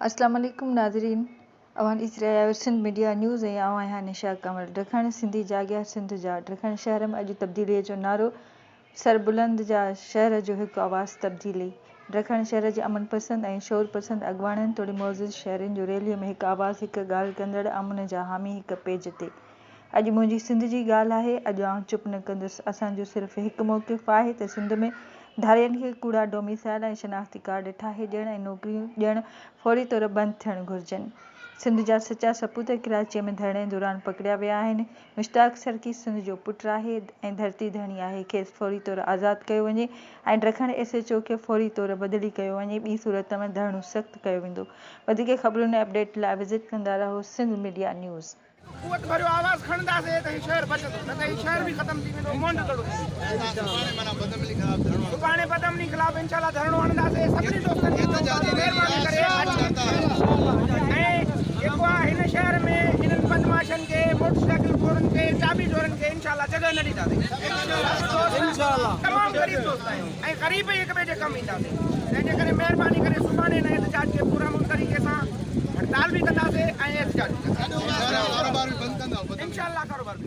अस्सलाम वालेकुम नाज़रीन, अवान इजरायल सिंध मीडिया न्यूज़ ऐं आऊं आहियां निशा कंवल। ॾखण सिंधी जाॻिया सिंध जा ॾखण शहर में अॼु तब्दीलीअ जो नारो, सरबुलंद जा शहर जो हिकु आवाज़ तब्दीली। ॾखण शहर जे अमन पसंद ऐं शोर पसंद अॻवाननि तोड़े मौजूद शहरनि जो रैलीअ में हिकु आवाज़, हिकु ॻाल्हि कंदड़ अमन जा हामी, हिकु पेज ते। अॼु मुंहिंजी सिंध जी ॻाल्हि आहे, अॼु आउं चुप न कंदुसि। असांजो सिर्फ़ु हिकु मौक़िफ़ आहे त सिंध में धारियनि खे कूड़ा डोमिसाइल ऐं शनाख़्ती कार्ड ठाहे ॾियणु ऐं नौकरियूं ॾियणु फौरी तौर बंदि थियणु घुरिजनि। सिंध जा सचा सपूत कराचीअ में धरणे दौरान पकड़िया विया आहिनि। मुश्ताक सरकी सिंध जो पुटु आहे ऐं धरती धणी आहे, खेसि फौरी तौर आज़ादु कयो वञे ऐं ॾखण SHO खे फौरी तौर बदिली कयो वञे। ॿी सूरत में धरणो सख़्तु कयो वेंदो। वधीक ख़बरुनि ऐं अपडेट लाइ विज़िट कंदा रहो सिंध मीडिया न्यूज़। कुवत भरियो आवाज़ खणंदासीं त ही शहर बचंदो, न त ही शहर बि ख़तम थी वेंदो, मोंड कड़ो। सुभाणे बदमनी ख़िलाफ़ इंशाल्लाह धरणो हणंदासीं। सभिनी दोस्तनि खे महिरबानी करे ऐं जेको आहे हिन शहर में हिननि बदमाशनि खे, मोटरसाइकिल चोरनि खे, चाबी चोरनि खे इंशाल्लाह जॻह न ॾींदासीं। तमामु ग़रीब दोस्त आहियूं ऐं ग़रीब ई हिक ॿिए जे कमु ईंदासीं। तंहिंजे करे महिरबानी करे सुभाणे हिन एहतजाज खे पूरा तरीक़े सां हड़ताल भी कंदासीं ऐं एहतजाज भी कंदासीं। इंशाल्लाह कारोबार भी